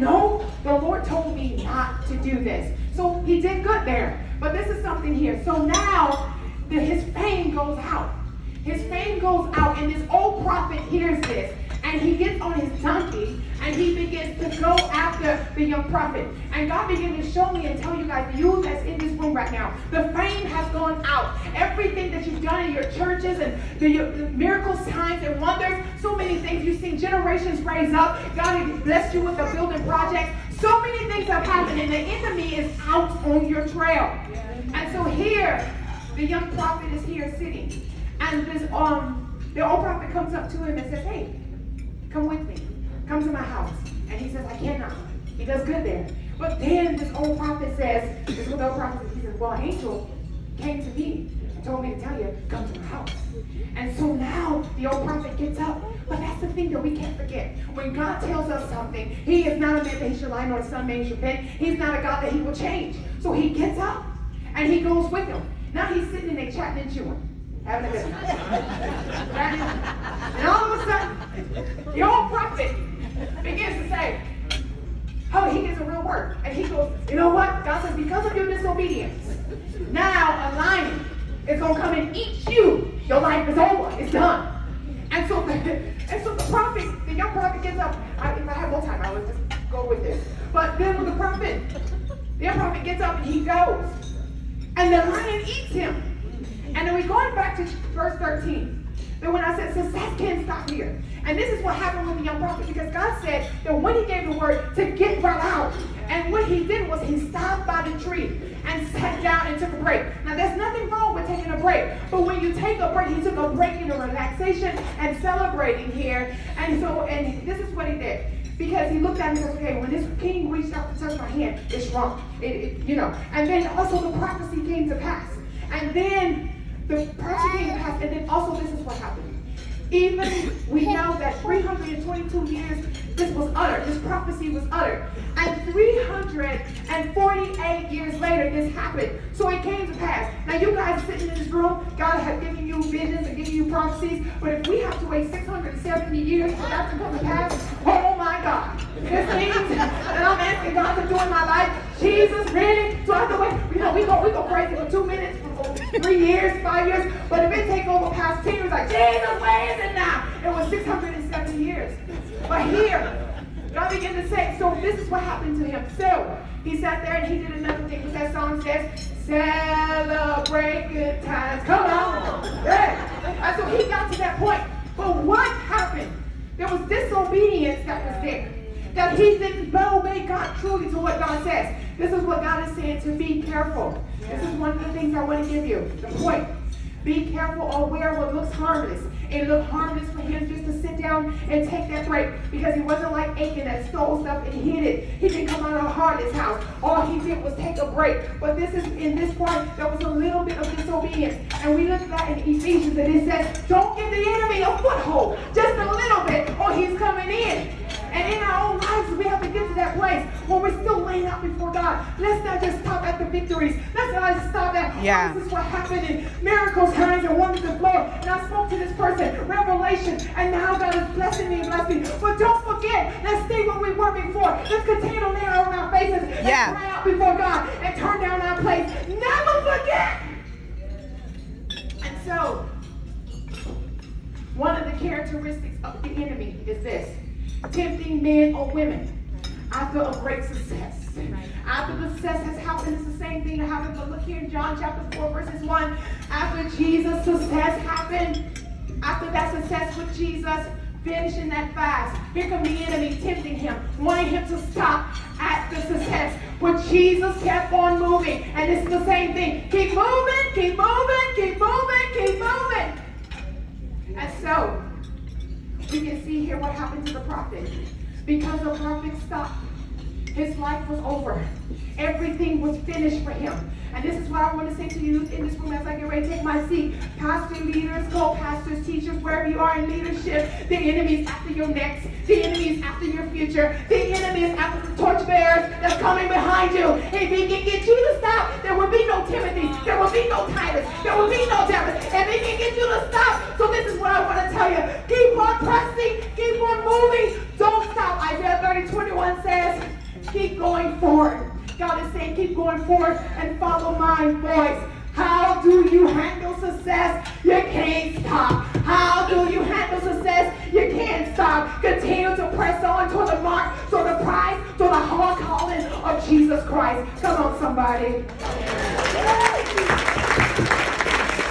said, no, the Lord told me not to do this. So he did good there. But this is something here. So now his fame goes out. His fame goes out, and this old prophet hears this. And he gets on his donkey, and he begins to go after the young prophet. And God began to show me and tell you guys, you that's in this room right now, the fame has gone out. Everything that you've done in your churches and the miracles, signs, and wonders, so many things you've seen generations raise up. God has blessed you with a building project. So many things have happened, and the enemy is out on your trail. And so here, the young prophet is here sitting. And this the old prophet comes up to him and says, hey, come with me. Come to my house. And he says, I cannot. He does good there. But then this old prophet says, this is what the old prophet says, he says, well, an angel came to me and told me to tell you, come to my house. And so now the old prophet gets up. But that's the thing that we can't forget. When God tells us something, he is not a man that he should lie, nor a son man he should repent. He's not a God that he will change. So he gets up and he goes with him. Now he's sitting in there chatting and chewing. Having a good time. And all of a sudden, the old prophet begins to say, oh, he gets a real word. And he goes, you know what? God says, because of your disobedience, now a lion is going to come and eat you. Your life is over. It's done. And so the prophet, the young prophet gets up. If I had more time, I would just go with this. But then when the young prophet gets up and he goes. And the lion eats him. And then we're going back to verse 13. Then when I said, success can't stop here. And this is what happened with the young prophet, because God said that when he gave the word to get right out, and what he did was he stopped by the tree and sat down and took a break. Now there's nothing wrong with taking a break, but when you take a break, he took a break in a relaxation and celebrating here. And this is what he did. Because he looked at me and said, okay, when this king reached out to touch my hand, it's wrong. And then also the prophecy came to pass. And then the prophecy came to pass, and then also this is what happened. Even we know that 322 years this was uttered, this prophecy was uttered. And 348 years later this happened. So it came to pass. Now you guys sitting in this room, God has given you visions and given you prophecies, but if we have to wait 670 years for that to come to pass, oh my God. This things that I'm asking God to do in my life, Jesus, really? So I have to wait. We go crazy for 2 minutes, for 3 years, 5 years, but if it takes over past 10 years, like, Jesus, where is it now? It was 670 years. But here, God began to say, so this is what happened to him. So he sat there and he did another thing, which that song says, celebrate good times. Come on. Yeah. And so he got to that point. But what happened? There was disobedience that was there. That he didn't obey God truly to what God says. This is what God is saying, to be careful. This is one of the things I want to give you. The point. Be careful or wear what looks harmless. It looked harmless for him just to sit down and take that break, because he wasn't like Achan that stole stuff and hid it. He didn't come out of Harlot's house. All he did was take a break. But this is in this part, there was a little bit of disobedience. And we look at that in Ephesians, and it says, don't give the enemy a foothold, just a little bit, or he's coming in. And in our own lives, we have to get to that place where we're still laying out before God. Let's not just stop at the victories. Let's not just stop at, oh, this is what happened in miracles, signs, and wonders and flow. And I spoke to this person, revelation, and now God is blessing me and blessing me. But don't forget, let's stay where we were before. Let's continue to lay on our faces and cry out before God and turn down our place. Never forget. And so, one of the characteristics of the enemy is this. Tempting men or women after a great success. After the success has happened, it's the same thing that happened. But look here in John chapter 4, verses 1. After Jesus' success happened, after that success with Jesus, finishing that fast, here comes the enemy tempting him, wanting him to stop at the success. But Jesus kept on moving. And it's the same thing. Keep moving, keep moving, keep moving, keep moving. And so, we can see here what happened to the prophet. Because the prophet stopped, his life was over. Everything was finished for him. And this is what I want to say to you in this room as I get ready to take my seat. Pastor, leaders, co-pastors, teachers, wherever you are in leadership, the enemy is after your next. The enemy is after your future. The enemy is after the torchbearers that's coming behind you. If he can get you to stop, there will be no Timothy. There will be no Titus. There will be no Deborah. If he can get you to stop. So this is what I want to tell you. Keep on pressing. Keep on moving. Don't stop. Isaiah 30:21 says, Keep going forward. God is saying, keep going forward and follow my voice. How do you handle success? You can't stop. How do you handle success? You can't stop. Continue to press on toward the mark, toward the prize, toward the high calling of Jesus Christ. Come on, somebody.